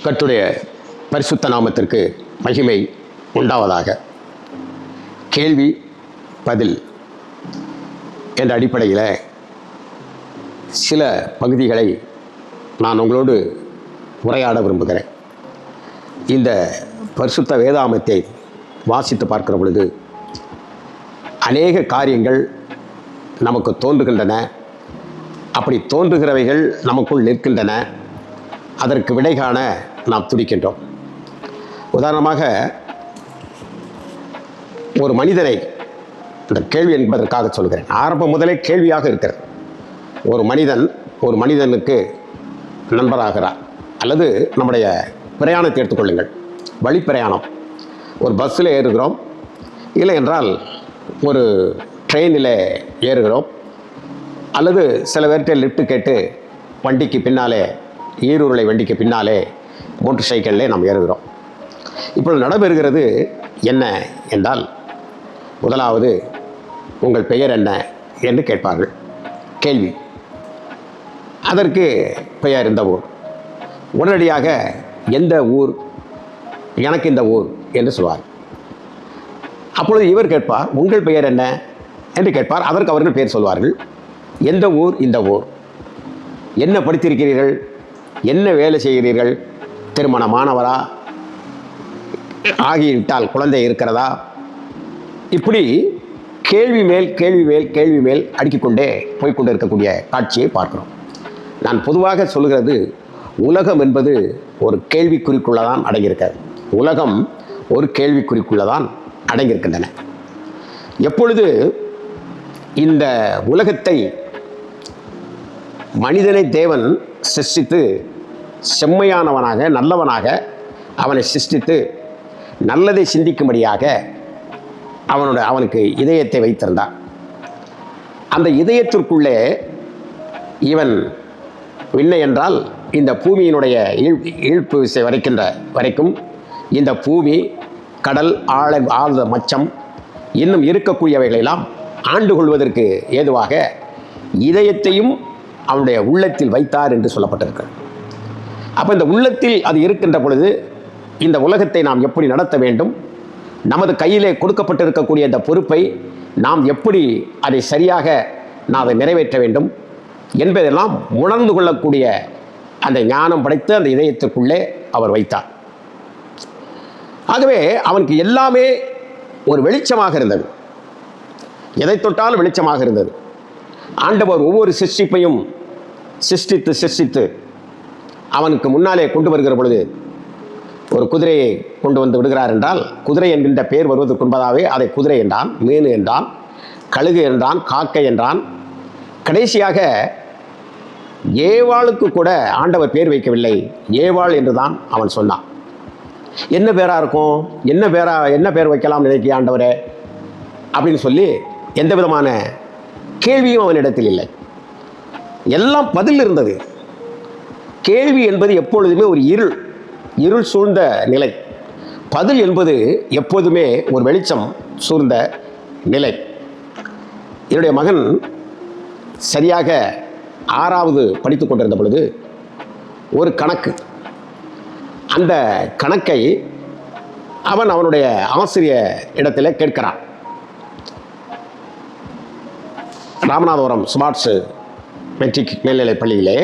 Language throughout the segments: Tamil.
கர்த்தருடைய பரிசுத்த நாமத்திற்கு மகிமை உண்டாவதாக. கேள்வி பதில் என்ற அடிப்படையில் சில பகுதிகளை நான் உங்களோடு உரையாட விரும்புகிறேன். இந்த பரிசுத்த வேதாகமத்தை வாசித்து பார்க்கிற பொழுது அநேக காரியங்கள் நமக்கு தோன்றுகின்றன. அப்படி தோன்றுகிறவைகள் நமக்குள் நிற்கின்றன. அதற்கு விடை காண நாம் துடிக்கின்றோம். உதாரணமாக, ஒரு மனிதனை, இந்த கேள்வி என்பதற்காக சொல்கிறேன், ஆரம்பம் முதலே கேள்வியாக இருக்கிறது. ஒரு மனிதனுக்கு நண்பராகிறார். அல்லது நம்முடைய பிரயாணத்தை எடுத்துக்கொள்ளுங்கள், வழி பிரயாணம். ஒரு பஸ்ஸில் ஏறுகிறோம், இல்லை என்றால் ஒரு ட்ரெயினில் ஏறுகிறோம், அல்லது சில பேர்கிட்ட லிஃப்ட் கேட்டு வண்டிக்கு பின்னாலே, ஈரூருளை வண்டிக்கு பின்னாலே மோட்டர் சைக்கிளில் நாம் ஏறுகிறோம். இப்பொழுது நடைபெறுகிறது என்ன என்றால், முதலாவது உங்கள் பெயர் என்ன என்று கேட்பார்கள். கேள்வி. அதற்கு பெயர் இந்த ஊர். உடனடியாக எந்த ஊர், எனக்கு இந்த ஊர் என்று சொல்வார். அப்பொழுது இவர் கேட்பார், உங்கள் பெயர் என்ன என்று கேட்பார். அதற்கு அவர்கள் பெயர் சொல்வார்கள். எந்த ஊர், இந்த ஊர். என்ன படித்திருக்கிறீர்கள், என்ன வேலை செய்கிறீர்கள், திருமணமானவரா, ஆகிவிட்டால் குழந்தை இருக்கிறதா, இப்படி கேள்வி மேல் கேள்வி மேல் கேள்வி மேல் அடுக்கிக்கொண்டே போய்கொண்டு இருக்கக்கூடிய காட்சியை பார்க்கிறோம். நான் பொதுவாக சொல்கிறது, உலகம் என்பது ஒரு கேள்விக்குறிக்குள்ளதான் அடங்கியிருக்கிறது. உலகம் ஒரு கேள்விக்குறிக்குள்ளதான் அடங்கியிருக்கின்றன. எப்பொழுது இந்த உலகத்தை மனிதனை தேவன் சிருஷ்டித்து செம்மையானவனாக, நல்லவனாக அவனை சிருஷ்டித்து நல்லதை சிந்திக்கும்படியாக அவனுக்கு இதயத்தை வைத்திருந்தான். அந்த இதயத்திற்குள்ளே இவன் இல்லை என்றால் இந்த பூமியினுடைய ஈழ்ப்பு விசை வரைக்கும் இந்த பூமி, கடல், ஆழ்ந்த மச்சம், இன்னும் இருக்கக்கூடியவைகளெல்லாம் ஆண்டு கொள்வதற்கு ஏதுவாக இதயத்தையும் அவனுடைய உள்ளத்தில் வைத்தார் என்று சொல்லப்பட்டிருக்கிறது. அப்போ இந்த உள்ளத்தில் அது இருக்கின்ற பொழுது இந்த உலகத்தை நாம் எப்படி நடத்த வேண்டும், நமது கையிலே கொடுக்கப்பட்டிருக்கக்கூடிய இந்த பொறுப்பை நாம் எப்படி அதை சரியாக அதை நிறைவேற்ற வேண்டும் என்பதெல்லாம் உணர்ந்து கொள்ளக்கூடிய அந்த ஞானம் படைத்து அந்த இதயத்திற்குள்ளே அவர் வைத்தார். ஆகவே அவனுக்கு எல்லாமே ஒரு வெளிச்சமாக இருந்தது. எதை தொட்டாலும் வெளிச்சமாக இருந்தது. ஆண்டவர் ஒவ்வொரு சிருஷ்டிப்பையும் சிருஷ்டித்து அவனுக்கு முன்னாலே கொண்டு வருகிற பொழுது, ஒரு குதிரையை கொண்டு வந்து விடுகிறார் என்றால், குதிரை என்கின்ற பெயர் வருவதற்கு முன்பதாகவே அதை குதிரை என்றான், மீன் என்றான், கழுகு என்றான், காக்கை என்றான். கடைசியாக ஏவாளுக்கு கூட ஆண்டவர் பேர் வைக்கவில்லை, ஏவாள் என்று தான் அவன் சொன்னான். என்ன பேராக இருக்கும், என்ன பேர் வைக்கலாம் நினைக்கிய ஆண்டவரே அப்படின்னு சொல்லி எந்த விதமான கேள்வியும் அவனிடத்தில் இல்லை. எல்லாம் பதில் இருந்தது. கேள்வி என்பது எப்பொழுதுமே ஒரு இருள் சூழ்ந்த நிலை. பதில் என்பது எப்போதுமே ஒரு வெளிச்சம் சூழ்ந்த நிலை. என்னுடைய மகன் சரியாக 6வது படித்து கொண்டிருந்த பொழுது ஒரு கணக்கு, அந்த கணக்கை அவனுடைய ஆசிரியர் இடத்துல கேட்கிறான். ராமநாதபுரம் ஸ்மார்ட்ஸ் மெட்ரிக் மேல்நிலைப் பள்ளியிலே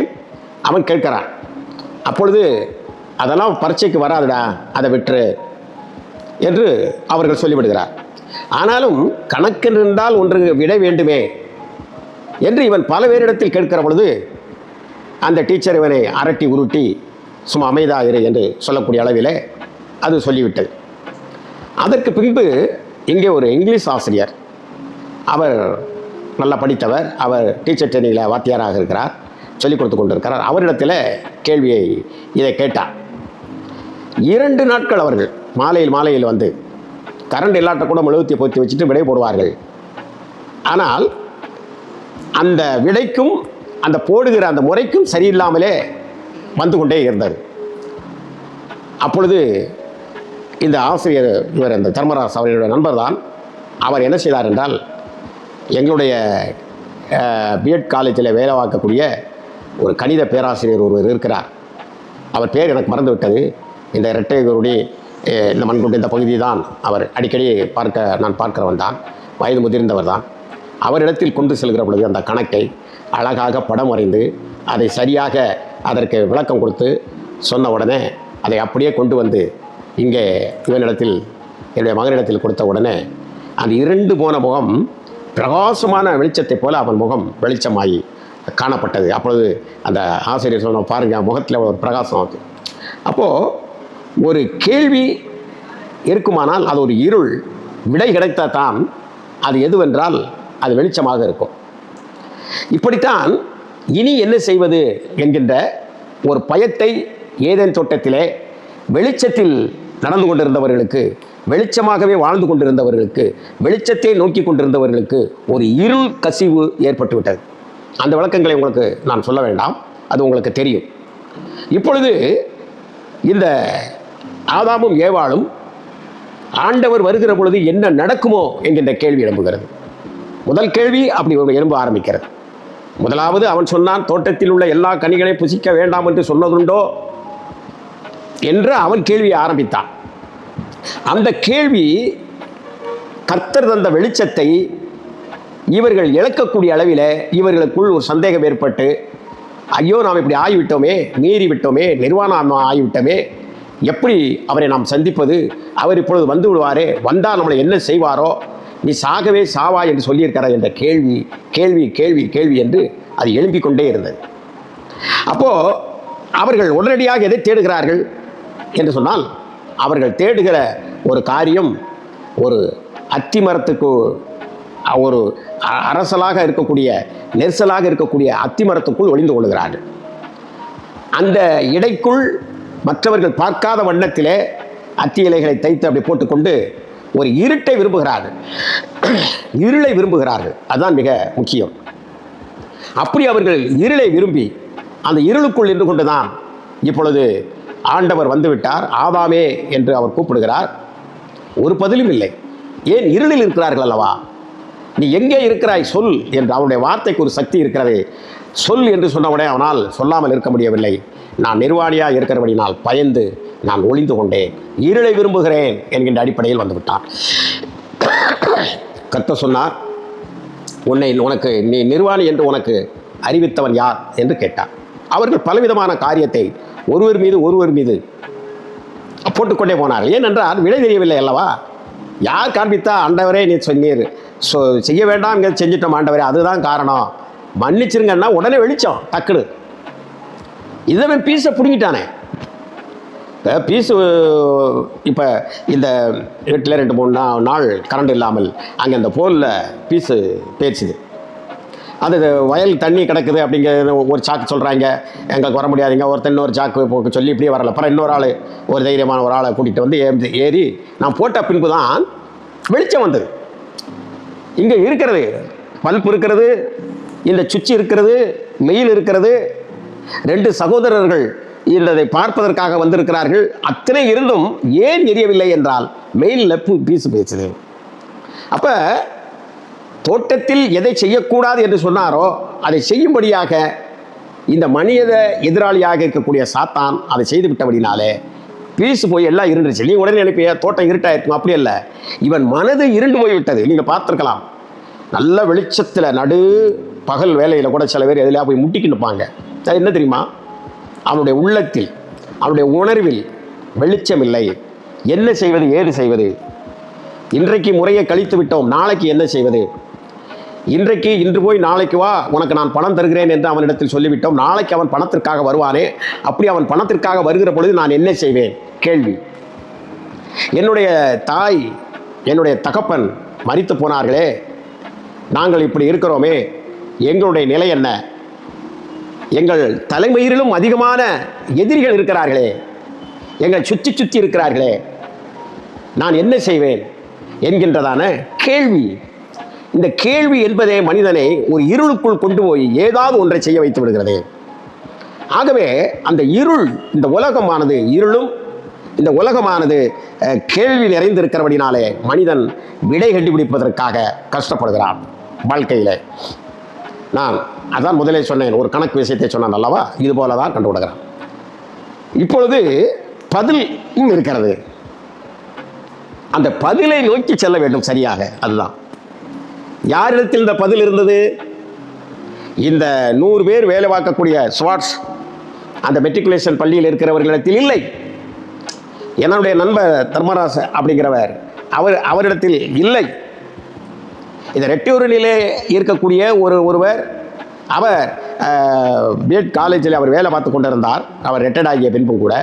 அவன் கேட்கிறான். அப்பொழுது அதெல்லாம் பரீட்சைக்கு வராதுடா, அதை விட்டுரு என்று அவர்கள் சொல்லிவிடுகிறார். ஆனாலும் கணக்கென்றால் ஒன்று விட வேண்டுமே என்று இவன் பல பேரிடத்தில் கேட்கிற பொழுது அந்த டீச்சர் இவனை அரட்டி உருட்டி சும்மா அமைதியாக இரு என்று சொல்லக்கூடிய அளவில் அது சொல்லிவிட்டது. அதற்கு பின்பு இங்கே ஒரு இங்கிலீஷ் ஆசிரியர், அவர் நல்லா படித்தவர், அவர் டீச்சர் ட்ரெயினிங்கில் வாத்தியாராக இருக்கிறார், சொல்லிக் கொடுத்து கொண்டிருக்கிறார். அவரிடத்தில் கேள்வியை இதை கேட்டார். 2 நாட்கள் அவர்கள் மாலையில் வந்து கரண்ட் இல்லாட்ட கூட மெழுகுவர்த்தியை பொத்தி வச்சுட்டு விடை போடுவார்கள். ஆனால் அந்த விடைக்கும் அந்த போடுகிற அந்த முறைக்கும் சரியில்லாமலே வந்து கொண்டே இருந்தது. அப்பொழுது இந்த ஆசிரியர், இவர் அந்த தர்மராஜ் அவர்களுடைய நண்பர் தான், அவர் என்ன செய்தார் என்றால், எங்களுடைய பிஎட் காலேஜில் வேலை பார்க்கக்கூடிய ஒரு கணித பேராசிரியர் ஒருவர் இருக்கிறார். அவர் பேர் எனக்கு மறந்து விட்டது. இந்த இரட்டையருடைய இந்த மண்குண்டு இந்த பகுதி தான் அவர் அடிக்கடி நான் பார்க்கிறவன் தான், வயது முதிர்ந்தவர் தான். அவரிடத்தில் கொண்டு செல்கிற பொழுது அந்த கணக்கை அழகாக படம் வரைந்து அதை சரியாக அதற்கு விளக்கம் கொடுத்து சொன்ன உடனே அதை அப்படியே கொண்டு வந்து இங்கே இவனிடத்தில் என்னுடைய மகனிடத்தில் கொடுத்த உடனே அந்த இருண்டு போன முகம் பிரகாசமான வெளிச்சத்தை போல அவன் முகம் வெளிச்சமாகி காணப்பட்டது. அப்பொழுது அந்த ஆசிரியர் சொன்ன பாருங்கள் முகத்தில் ஒரு பிரகாசம் ஆகுது. அப்போது ஒரு கேள்வி இருக்குமானால் அது ஒரு இருள், விடை கிடைத்தால் தான் அது எதுவென்றால் அது வெளிச்சமாக இருக்கும். இப்படித்தான் இனி என்ன செய்வது என்கின்ற ஒரு பயத்தை ஏதேன் தோட்டத்திலே வெளிச்சத்தில் நடந்து கொண்டிருந்தவர்களுக்கு, வெளிச்சமாகவே வாழ்ந்து கொண்டிருந்தவர்களுக்கு, வெளிச்சத்தை நோக்கி கொண்டிருந்தவர்களுக்கு ஒரு இருள் கசிவு ஏற்பட்டு விட்டது. அந்த விளக்கங்களை உங்களுக்கு நான் சொல்ல வேண்டாம், அது உங்களுக்கு தெரியும். இப்பொழுது இந்த ஆதாமும் ஏவாளும் ஆண்டவர் வருகிற பொழுது என்ன நடக்குமோ என்கின்ற கேள்வி எழும்புகிறது. முதல் கேள்வி அப்படி எழும்ப ஆரம்பிக்கிறது. முதலாவது அவன் சொன்னான், தோட்டத்தில் உள்ள எல்லா கனிகளையும் புசிக்க வேண்டாம் என்று சொன்னதுண்டோ என்று அவன் கேள்வியை ஆரம்பித்தான். அந்த கேள்வி கர்த்தர் தந்த வெளிச்சத்தை இவர்கள் இழக்கக்கூடிய அளவில் இவர்களுக்குள் ஒரு சந்தேகம் ஏற்பட்டு, ஐயோ நாம் இப்படி ஆகிவிட்டோமே, மீறி விட்டோமே, நிர்வாணம் ஆகிவிட்டோமே, எப்படி அவரை நாம் சந்திப்பது, அவர் இப்பொழுது வந்து விடுவாரே, வந்தால் நம்மளை என்ன செய்வாரோ, நீ சாகவே சாவா என்று சொல்லியிருக்கிறார் என்ற கேள்வி கேள்வி கேள்வி கேள்வி என்று அது எழும்பிக் கொண்டே இருந்தது. அப்போது அவர்கள் உடனடியாக எதை தேடுகிறார்கள் என்று சொன்னால், அவர்கள் தேடுகிற ஒரு காரியம் ஒரு அத்திமரத்துக்கு, ஒரு அரசலாக இருக்கக்கூடிய நெரிசலாக இருக்கக்கூடிய அத்திமரத்துக்குள் ஒளிந்து கொள்கிறார்கள். அந்த இடைக்குள் மற்றவர்கள் பார்க்காத வண்ணத்திலே அத்தி இலைகளை தைத்து அப்படி போட்டுக்கொண்டு ஒரு இருட்டை விரும்புகிறார்கள், இருளை விரும்புகிறார்கள். அதுதான் மிக முக்கியம். அப்படி அவர்கள் இருளை விரும்பி அந்த இருளுக்குள் நின்று கொண்டுதான் இப்பொழுது ஆண்டவர் வந்துவிட்டார், ஆதாமே என்று அவர் கூப்பிடுகிறார். ஒரு பதிலும் இல்லை. ஏன்? இருளில் இருக்கிறார்கள் அல்லவா. நீ எங்கே இருக்கிறாய் சொல் என்று அவனுடைய வார்த்தைக்கு ஒரு சக்தி இருக்கிறது. சொல் என்று சொன்னவுடனே அவனால் சொல்லாமல் இருக்க முடியவில்லை. நான் நிர்வாணியாக இருக்கிறபடினால் பயந்து நான் ஒளிந்து கொண்டேன், இருளை விரும்புகிறேன் என்கின்ற அடிப்படையில் வந்துவிட்டான். கர்த்தர் சொன்னார், உனக்கு நீ நிர்வாணி என்று உனக்கு அறிவித்தவன் யார் என்று கேட்டார். அவர்கள் பலவிதமான காரியத்தை ஒருவர் மீது போட்டுக்கொண்டே போனார்கள். ஏனென்றால் விடை தெரியவில்லை அல்லவா. யார் காண்பித்தா? ஆண்டவரே நீ சொன்னீர், செய்ய வேண்டாம் செஞ்சிட்டோம் ஆண்டவரே, அதுதான் காரணம், மன்னிச்சிருங்கன்னா உடனே வெளிச்சம் டக்குனு. இதை பீஸை பிடிங்கிட்டானே. இப்போ பீஸு இப்போ இந்த வீட்டில் 2-3 நாள் கரண்ட் இல்லாமல் அங்கே அந்த போலில் பீஸு பேச்சுது. அது வயல் தண்ணி கிடக்குது அப்படிங்கிற ஒரு சாக்கு சொல்கிறாங்க, எங்களுக்கு வர முடியாதுங்க. ஒருத்தர் இன்னொரு சாக்கு சொல்லி இப்படியே வரல. அப்புறம் இன்னொரு ஆள், ஒரு தைரியமான ஒரு ஆளை கூட்டிகிட்டு வந்து ஏறி நான் போட்ட பின்பு தான் வெளிச்சம் வந்தது. இங்கே இருக்கிறது, பல்ப் இருக்கிறது, இந்த சுவிட்ச் இருக்கிறது, மெயில் இருக்கிறது. 2 சகோதரர்கள் இதை பார்ப்பதற்காக வந்திருக்கிறார்கள். அத்தனை இருந்தும் ஏன் எரியவில்லை என்றால் மெயிலில் பீசு பேசுது. அப்போ தோட்டத்தில் எதை செய்யக்கூடாது என்று சொன்னாரோ அதை செய்யும்படியாக இந்த மனித எதிராளியாக இருக்கக்கூடிய சாத்தான் அதை செய்து விட்டபடினாலே பீசு போய் எல்லாம் இருந்துச்சு. நீ உடனே நினைப்பிய தோட்டம் இருட்டாயிருக்கும், அப்படி அல்ல. இவன் மனது இருண்டு போய்விட்டது. நீங்கள் பார்த்துருக்கலாம், நல்ல வெளிச்சத்தில் நடு பகல் வேலையில் கூட சில பேர் எதிலையா போய் முட்டிக்கு நிற்பாங்க. அது என்ன தெரியுமா? அவனுடைய உள்ளத்தில், அவனுடைய உணர்வில் வெளிச்சம் இல்லை. என்ன செய்வது, ஏது செய்வது? இன்றைக்கு முறையை கழித்து விட்டோம், நாளைக்கு என்ன செய்வது? இன்று போய் நாளைக்கு வா, உனக்கு நான் பணம் தருகிறேன் என்று அவனிடத்தில் சொல்லிவிட்டோம். நாளைக்கு அவன் பணத்திற்காக வருவானே, அப்படி அவன் பணத்திற்காக வருகிற பொழுது நான் என்ன செய்வேன்? கேள்வி. என்னுடைய தாய், என்னுடைய தகப்பன் மரித்து போனார்களே, நாங்கள் இப்படி இருக்கிறோமே, எங்களுடைய நிலை என்ன? எங்கள் தலைமையிலும் அதிகமான எதிரிகள் இருக்கிறார்களே, எங்கள் சுற்றி இருக்கிறார்களே, நான் என்ன செய்வேன் என்கின்றதான கேள்வி. இந்த கேள்வி என்பதே மனிதனை ஒரு இருளுக்குள் கொண்டு போய் ஏதாவது ஒன்றை செய்ய வைத்து விடுகிறது. ஆகவே அந்த இருள், இந்த உலகமானது இருளும், இந்த உலகமானது கேள்வி நிறைந்திருக்கிறபடினாலே மனிதன் விடை கண்டுபிடிப்பதற்காக கஷ்டப்படுகிறான் வாழ்க்கையில். நான் அதான் முதலே சொன்னேன், ஒரு கணக்கு விஷயத்தை சொன்னேன் அல்லவா, இது போல தான் கண்டு கொடுக்குறேன். இப்பொழுது பதில் இருக்கிறது, அந்த பதிலை நோக்கி செல்ல வேண்டும் சரியாக. அதுதான் யாரிடத்தில் இந்த பதில் இருந்தது? இந்த 100 பேர் வேலை பார்க்கக்கூடிய ஸ்வாட்ஸ் அந்த மெட்ரிகுலேஷன் பள்ளியில் இருக்கிறவர்களிடத்தில் இல்லை. என்னுடைய நண்பர் தர்மராஜ் அப்படிங்கிறவர் அவரிடத்தில் இல்லை. இந்த ரெட்டியூரிலே இருக்கக்கூடிய ஒருவர், அவர் பிஎட் காலேஜில் அவர் வேலை பார்த்து கொண்டிருந்தார். அவர் ரிட்டையர்ட் ஆகிய பின்பும் கூட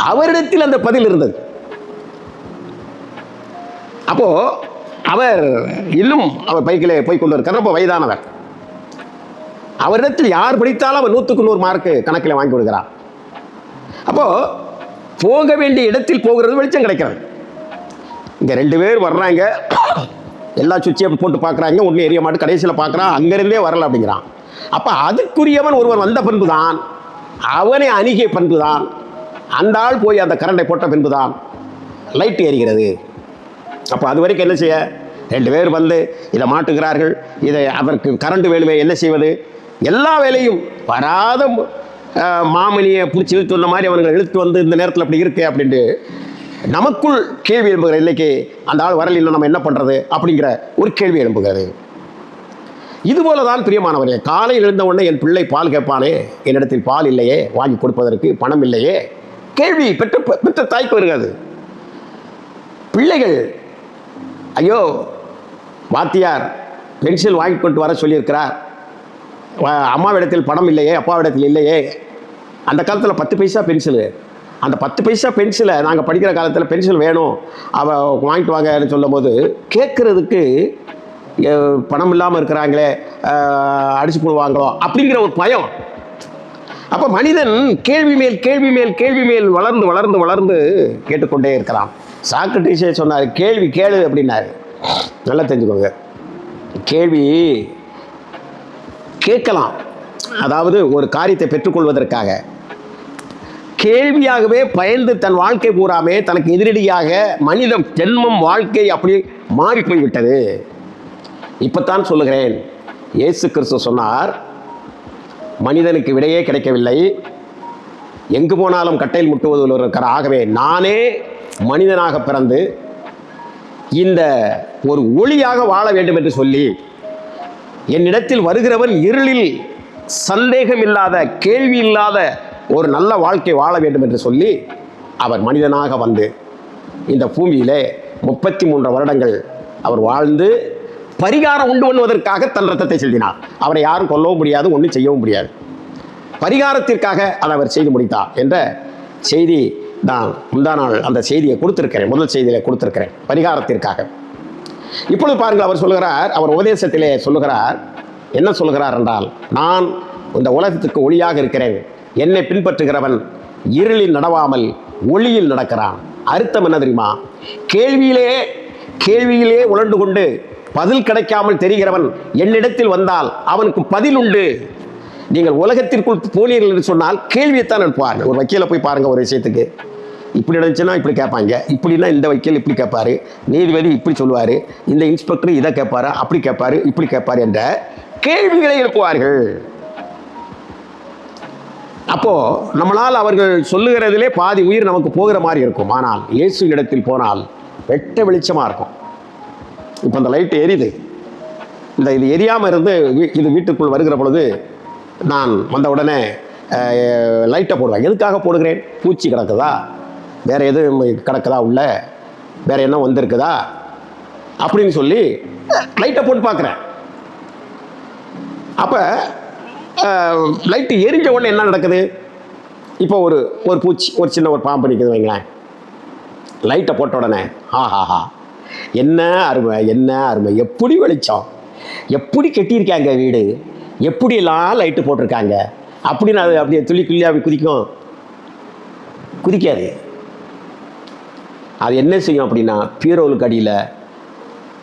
அவரிடத்தில் அந்த பதில் இருந்தது. அப்போ அவர் இன்னும் அவர் பைக்கிலே போய் கொண்டு இருக்கிற ரொம்ப வயதானவர். அவரிடத்தில் யார் படித்தாலும் அவர் 100க்கு 100 மார்க்கு கணக்கில் வாங்கி கொடுக்கிறார். அப்போ போக வேண்டிய இடத்தில் போகிறது வெளிச்சம் கிடைக்கிறது. இங்க 2 பேர் வர்றாங்க, எல்லா சுவிட்சையும் போட்டு பார்க்குறாங்க, ஒன்றும் எரிய மாட்டு, கடைசியில் பார்க்குறான் அங்கிருந்தே வரல அப்படிங்கிறான். அப்போ அதுக்குரியவன் ஒருவர் வந்த பண்பு தான், அவனை அணுகிய பண்பு தான், அந்த ஆள் போய் அந்த கரண்டை போட்ட பின்பு தான் லைட் எரிகிறது. அப்போ அது வரைக்கும் என்ன செய்ய? 2 பேர் வந்து இதை மாட்டுகிறார்கள், இதை அதற்கு கரண்ட் வேணுமே, என்ன செய்வது? எல்லா வேலையும் வராத மாமணியை பிடிச்சி இழுத்து வந்த மாதிரி அவர்கள் இழுத்து வந்து இந்த நேரத்தில் அப்படி இருக்கு அப்படின்ட்டு நமக்குள் கேள்வி எழும்புகிற. இல்லைக்கு அந்த ஆள் வரல, நம்ம என்ன பண்ணுறது அப்படிங்கிற ஒரு கேள்வி எழும்புகிறது. இதுபோல தான் பிரியமானவர்களே, காலையில் எழுந்த உடனே என் பிள்ளை பால் கேட்பானே, என்னிடத்தில் பால் இல்லையே, வாங்கி கொடுப்பதற்கு பணம் இல்லையே, கேள்வி பெற்ற தாய்க்கு வருகிறது. பிள்ளைகள், ஐயோ வாத்தியார் பென்சில் வாங்கி கொண்டு வர சொல்லியிருக்கிறார், அம்மாவிடத்தில் பணம் இல்லையே, அப்பாவிடத்தில் இல்லையே. அந்த காலத்தில் 10 பைசா பென்சிலு, அந்த 10 பைசா பென்சிலை நாங்கள் படிக்கிற காலத்தில் பென்சில் வேணும் வாங்கிட்டு வாங்கன்னு சொல்லும் போது கேட்குறதுக்கு பணம் இல்லாமல் இருக்கிறாங்களே, அடிச்சு போடுவாங்களோ அப்படிங்கிற ஒரு பயம். அப்போ மனிதன் கேள்வி மேல் கேள்வி மேல் கேள்வி மேல் வளர்ந்து வளர்ந்து வளர்ந்து கேட்டுக்கொண்டே இருக்கிறான். சாக்ரடீஸே சொன்னார், கேள்வி கேளு அப்படின்னாரு. நல்லா தெரிஞ்சுக்கோங்க, கேள்வி கேட்கலாம், அதாவது ஒரு காரியத்தை பெற்றுக்கொள்வதற்காக. கேள்வியாகவே பயந்து தன் வாழ்க்கை பூராமே தனக்கு எதிரடியாக மனித ஜென்மம் வாழ்க்கை அப்படி மாறி போய்விட்டது. இப்பத்தான் சொல்லுகிறேன், இயேசு கிறிஸ்து சொன்னார், மனிதனுக்கு விடையே கிடைக்கவில்லை, எங்கு போனாலும் கட்டையில் முட்டுவதில் இருக்கிற, ஆகவே நானே மனிதனாக பிறந்து இந்த ஒரு ஒளியாக வாழ வேண்டும் என்று சொல்லி, என்னிடத்தில் வருகிறவன் இருளில் சந்தேகம் இல்லாத கேள்வி இல்லாத ஒரு நல்ல வாழ்க்கை வாழ வேண்டும் என்று சொல்லி அவர் மனிதனாக வந்து இந்த பூமியிலே 33 வருடங்கள் அவர் வாழ்ந்து பரிகாரம் உண்டு பண்ணுவதற்காக தன் ரத்தத்தை செலுத்தினார். அவரை யாரும் கொல்லவும் முடியாது, ஒன்றும் செய்யவும் முடியாது. பரிகாரத்திற்காக அதை அவர் செய்து முடித்தார் என்ற செய்தி நான் முந்தா நாள் அந்த செய்தியை கொடுத்திருக்கிறேன், முதல் செய்தியிலே கொடுத்திருக்கிறேன், பரிகாரத்திற்காக. இப்பொழுது பாருங்கள், அவர் சொல்லுகிறார், அவர் உபதேசத்திலே சொல்லுகிறார், என்ன சொல்லுகிறார் என்றால், நான் இந்த உலகத்துக்கு ஒளியாக இருக்கிறேன், என்னை பின்பற்றுகிறவன் இருளில் நடவாமல் ஒளியில் நடக்கிறான். அர்த்தம் என்ன தெரியுமா? கேள்வியிலே உழண்டு கொண்டு பதில் கிடைக்காமல் தெரிகிறவன் என்னிடத்தில் வந்தால் அவனுக்கு பதில் உண்டு. நீங்கள் உலகத்திற்குள் போனீர்கள் என்று சொன்னால் கேள்வியைத்தான் அனுப்புவாங்க. ஒரு வக்கீலை போய் பாருங்கள், ஒரு விஷயத்துக்கு இப்படி நடந்துச்சுன்னா இப்படி கேட்பாங்க, இப்படின்னா இந்த வக்கீல் இப்படி கேட்பாரு, நீதிபதி இப்படி சொல்லுவார், இந்த இன்ஸ்பெக்டர் இதை கேட்பாரு, அப்படி கேட்பாரு, இப்படி கேட்பாரு என்ற கேள்விகளை எழுப்புவார்கள். அப்போ நம்மளால் அவர்கள் சொல்லுகிறதிலே பாதி உயிர் நமக்கு போகிற மாதிரி இருக்கும். ஆனால் இயேசு இடத்தில் போனால் வெட்ட வெளிச்சமாக இருக்கும். இப்போ இந்த லைட்டு எரியுது, இது எரியாமல் இருந்து இது வீட்டுக்குள் வருகிற பொழுது நான் வந்த உடனே லைட்டை போடுவேன். எதுக்காக போடுகிறேன்? பூச்சி கிடக்குதா, வேறு எதுவும் கிடக்குதா, உள்ள வேறு என்ன வந்திருக்குதா அப்படின்னு சொல்லி லைட்டை போட்டு பார்க்குறேன். அப்போ லைட்டு எரிஞ்ச உடனே என்ன நடக்குது? இப்போ ஒரு பூச்சி, ஒரு சின்ன ஒரு பாம்பு நிற்குது வைங்களேன், லைட்டை போட்ட உடனே ஆஹாஹா என்ன அருமை, என்ன அருமை, எப்படி வெளிச்சம், எப்படி கட்டியிருக்காங்க வீடு, எப்படிலாம் லைட்டு போட்டிருக்காங்க அப்படின்னு அது அப்படியே துளி துளியாக குதிக்கும்? குதிக்காது. அது என்ன செய்யும் அப்படின்னா, பீரோலுக்கு அடியில்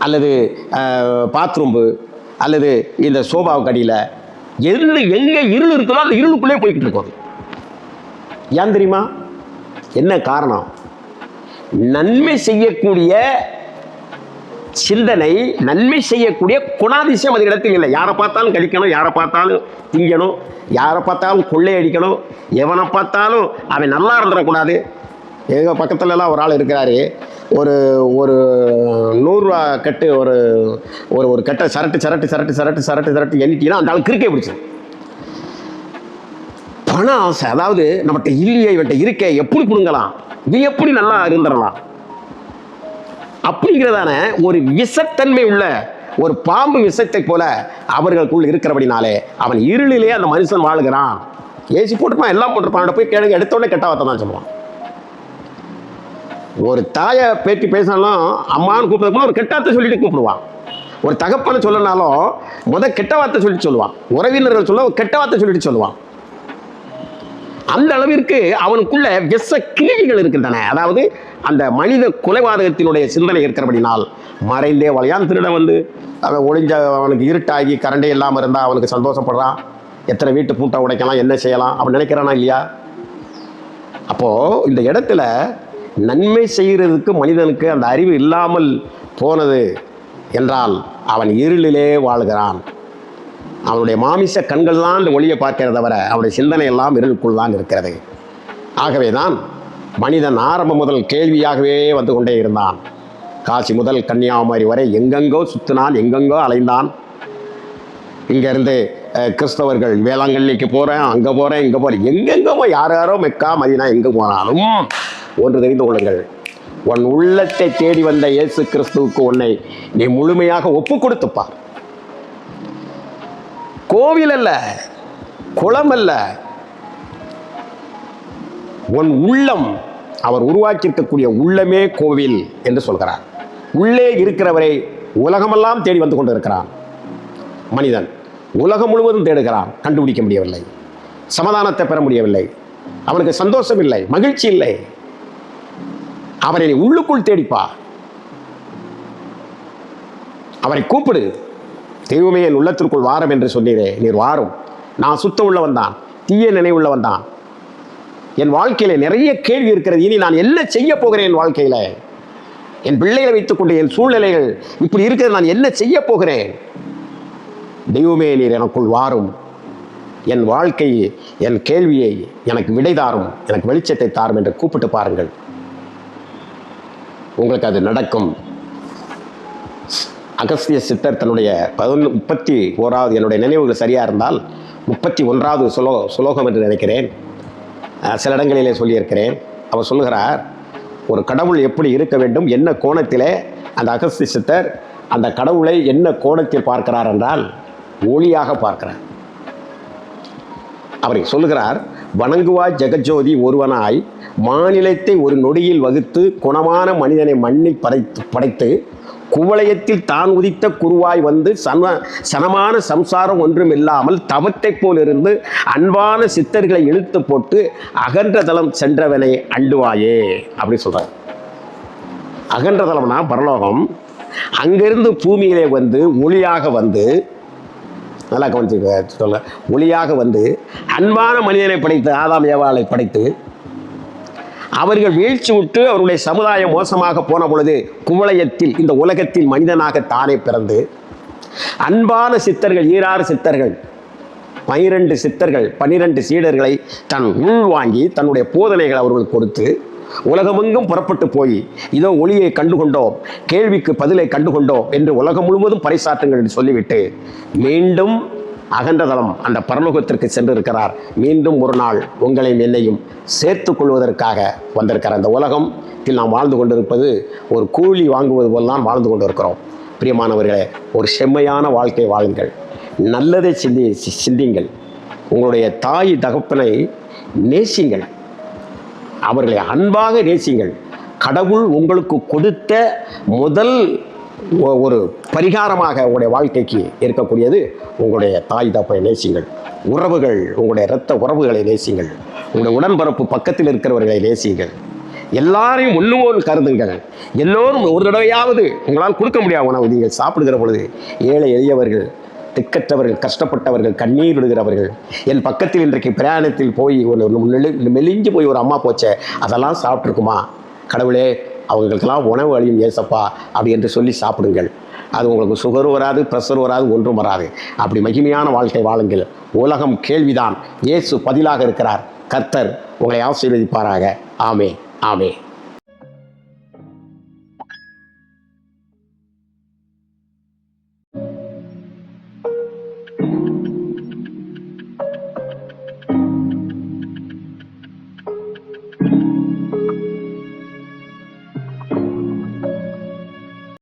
அல்லது பாத்ரூம்பு அல்லது இந்த சோபாவுக்கு அடியில் எங்கே இருள் இருக்குதோ அந்த இருளுக்குள்ளே போய்கிட்டு இருக்கும். ஏன் தெரியுமா? என்ன காரணம்? நன்மை செய்யக்கூடிய சிந்தனை, நன்மை செய்யக்கூடிய குணாதிசயம் அது இடத்தில் இல்லை. யாரை பார்த்தாலும் கடிக்கணும், யாரை பார்த்தாலும் திங்கணும், யாரை பார்த்தாலும் கொள்ளையடிக்கணும், எவனை பார்த்தாலும் அவன் நல்லா இருந்துடக்கூடாது. எங்கள் பக்கத்துலலாம் ஒரு ஆள் இருக்கிறாரு, ஒரு ஒரு 100 ரூபா கட்டு, ஒரு ஒரு ஒரு கட்டை சரட்டு எண்ணிட்டீங்கன்னா அந்த ஆள் கிறுக்கே பிடிச்சிடும். பண ஆசை, அதாவது நம்மகிட்ட இல்லையே இவன்ட்ட இருக்க எப்படி பிடுங்கலாம், இது எப்படி நல்லா இருந்துடலாம் அப்படிங்கிறதான ஒரு விஷத்தன்மை உள்ள ஒரு பாம்பு விஷத்தை போல அவர்களுக்குள் இருக்கிறபடினாலே அவன் இருளிலே அந்த மனுஷன் வாழுகிறான். ஏசி போட்டுருப்பான், எல்லாம் போட்டிருப்பான், போய் கேளுங்க, எடுத்தோடனே கெட்ட வார்த்தை தான் சொல்லுவான். ஒரு தாயை பேட்டி பேசினாலும் அம்மான்னு கூப்பிடுறதுக்கு ஒரு கெட்ட வார்த்தை சொல்லிட்டு கூப்பிடுவான். ஒரு தகப்பனை சொல்லனாலும் கெட்ட வார்த்தை சொல்லிட்டு சொல்லுவான். உறவினர்கள் சொல்ல கெட்ட வார்த்தை சொல்லிட்டு சொல்லுவான். அந்த அளவிற்கு அவனுக்குள்ள விஷ கிருமிகள் இருக்கின்றன. அதாவது அந்த மனித கொலைபாதகத்தினுடைய சிந்தனை இருக்கிறபடினால் மறைந்தே வளையான் திருட வந்து அவன் ஒளிஞ்ச, அவனுக்கு இருட்டாகி கரண்டே இல்லாமல் இருந்தால் அவனுக்கு சந்தோஷப்படுறான். எத்தனை வீட்டு பூட்டை உடைக்கலாம், என்ன செய்யலாம் அவன் நினைக்கிறானா இல்லையா? அப்போது இந்த இடத்துல நன்மை செய்கிறதுக்கு மனிதனுக்கு அந்த அறிவு இல்லாமல் போனது என்றால் அவன் இருளிலே வாழ்கிறான். அவனுடைய மாமிச கண்கள் தான் இந்த ஒளியை பார்க்கிறத தவிர அவனுடைய சிந்தனை எல்லாம் இருளுக்குள் தான் இருக்கிறது. ஆகவே தான் மனிதன் ஆரம்பம் முதல் கேள்வியாகவே வந்து கொண்டே இருந்தான். காசி முதல் கன்னியாகுமரி வரை எங்கெங்கோ சுற்றினான், எங்கெங்கோ அலைந்தான். இங்கேருந்து கிறிஸ்தவர்கள் வேளாங்கண்ணிக்கு போகிறேன், அங்கே போகிறேன், இங்கே போகிறேன், எங்கெங்கோ யாரோ மெக்கா மதினா எங்கே போனாலும் ஒன்று தெரிந்து கொள்ளுங்கள், உன் உள்ளத்தை தேடி வந்த இயேசு கிறிஸ்துவுக்கு உன்னை நீ முழுமையாக ஒப்பு கொடுத்துப்பார். கோவில் அல்ல, குளம் அல்ல, உன் உள்ளம், அவர் உருவாக்கியிருக்கக்கூடிய உள்ளமே கோவில் என்று சொல்கிறார். உள்ளே இருக்கிறவரை உலகமெல்லாம் தேடி வந்து கொண்டு இருக்கிறான். மனிதன் உலகம் முழுவதும் தேடுகிறான், கண்டுபிடிக்க முடியவில்லை. சமாதானத்தை பெற முடியவில்லை, அவனுக்கு சந்தோஷம் இல்லை, மகிழ்ச்சி இல்லை. அவரை உள்ளுக்குள் தேடிப்பா, அவரை கூப்பிடு. தெய்வமே என் உள்ளத்திற்குள் வாரம் என்று சொன்னீரே, நீர் வாரும். நான் சுத்த உள்ளவன் தான், தீய நினைவுள்ளவன் தான். என் வாழ்க்கையில நிறைய கேள்வி இருக்கிறது. இனி நான் என்ன செய்ய போகிறேன்? என் வாழ்க்கையில என் பிள்ளைகளை வைத்துக்கொண்டு என் சூழ்நிலைகள் இப்படி இருக்கிறது, நான் என்ன செய்ய போகிறேன்? தெய்வமே நீர் எனக்குள் வாரும், என் வாழ்க்கை, என் கேள்வியை எனக்கு விடை தாரும், எனக்கு வெளிச்சத்தை தாரும் என்று கூப்பிட்டு பாருங்கள். உங்களுக்கு அது நடக்கும். அகஸ்திய சித்தர் தன்னுடைய 31வது, என்னுடைய நினைவுகள் சரியாக இருந்தால் 31வது சுலோகம் என்று நினைக்கிறேன், சில இடங்களிலே சொல்லியிருக்கிறேன். அவர் சொல்லுகிறார், ஒரு கடவுள் எப்படி இருக்க வேண்டும், என்ன கோணத்திலே அந்த அகஸ்திய சித்தர் அந்த கடவுளை என்ன கோணத்தில் பார்க்கிறார் என்றால் ஒளியாக பார்க்கிறார். அவரை சொல்லுகிறார், வணங்குவாய் ஜெகஜோதி ஒருவனாய் மாநிலத்தை ஒரு நொடியில் வகுத்து குணமான மனிதனை மண்ணில் படைத்து குவளையத்தில் தான் உதித்த குருவாய் வந்து சனமான சம்சாரம் ஒன்றும் இல்லாமல் தவத்தை போல் இருந்து அன்பான சித்தர்களை இழுத்து போட்டு அகன்ற தலம் சென்றவனை அண்டுவாயே அப்படி சொல்றார். அகன்ற தலம்னா பரலோகம். அங்கிருந்து பூமியிலே வந்து ஒளியாக வந்து, நல்லா கவனிச்சு சொல்ல, ஒளியாக வந்து அன்பான மனிதனை படைத்து, ஆதாம் ஏவாளை படைத்து, அவர்கள் வீழ்ச்சி விட்டு அவருடைய சமுதாயம் மோசமாக போன பொழுது குவளையத்தில் இந்த உலகத்தில் மனிதனாக தானே பிறந்து அன்பான சித்தர்கள், 6 சித்தர்கள், 12 சித்தர்கள், 12 சீடர்களை தன் உள்வாங்கி தன்னுடைய போதனைகளை அவர்களுக்கு கொடுத்து உலகமெங்கும் புறப்பட்டு போய் இதோ ஒளியை கண்டுகொண்டோம், கேள்விக்கு பதிலை கண்டுகொண்டோம் என்று உலகம் முழுவதும் பறைசாற்றுங்கள் என்று சொல்லிவிட்டு மீண்டும் அகன்றதலம் அந்த பரலோகத்திற்கு சென்றிருக்கிறார். மீண்டும் ஒரு நாள் உங்களையும் என்னையும் சேர்த்து கொள்வதற்காக வந்திருக்கிறார். அந்த உலகத்தில் நாம் வாழ்ந்து கொண்டிருப்பது ஒரு கூலி வாங்குவது போல் வாழ்ந்து கொண்டிருக்கிறோம். பிரியமானவர்களே, ஒரு செம்மையான வாழ்க்கை வாழுங்கள், நல்லதை சிந்தியுங்கள், உங்களுடைய தாய் தகப்பனை நேசிங்கள், அவர்களை அன்பாக நேசிங்கள். கடவுள் உங்களுக்கு கொடுத்த முதல் ஒரு பரிகாரமாக உங்களுடைய வாழ்க்கைக்கு இருக்கக்கூடியது உங்களுடைய தாய் தகப்பனை நேசிங்கள். உறவுகள், உங்களுடைய இரத்த உறவுகளை நேசிங்கள். உங்களுடைய உடன்பரப்பு பக்கத்தில் இருக்கிறவர்களை நேசிங்கள். எல்லாரையும் ஒன்றுமோல் கருதுங்கள். எல்லோரும் ஒரு தடவையாவது உங்களால் கொடுக்க முடியாது உணவு நீங்கள் சாப்பிடுகிற பொழுது ஏழை எளியவர்கள், திக்கற்றவர்கள், கஷ்டப்பட்டவர்கள், கண்ணீர் விடுகிறவர்கள், என் பக்கத்தில் இன்றைக்கு பிரயாணத்தில் போய் ஒரு மெலிஞ்சு போய் ஒரு அம்மா போச்சே, அதெல்லாம் சாப்பிட்ருக்குமா? கடவுளே, அவங்களுக்கெல்லாம் உணவு அழியும் ஏசப்பா அப்படி என்று சொல்லி சாப்பிடுங்கள். அது உங்களுக்கு சுகர் வராது, ப்ரெஷர் வராது, ஒன்றும் வராது. அப்படி மகிமையான வாழ்க்கை வாழுங்கள். உலகம் கேள்விதான், இயேசு பதிலாக இருக்கிறார். கர்த்தர் உங்களை ஆசீர்வதிப்பாராக. ஆமே ஆமே.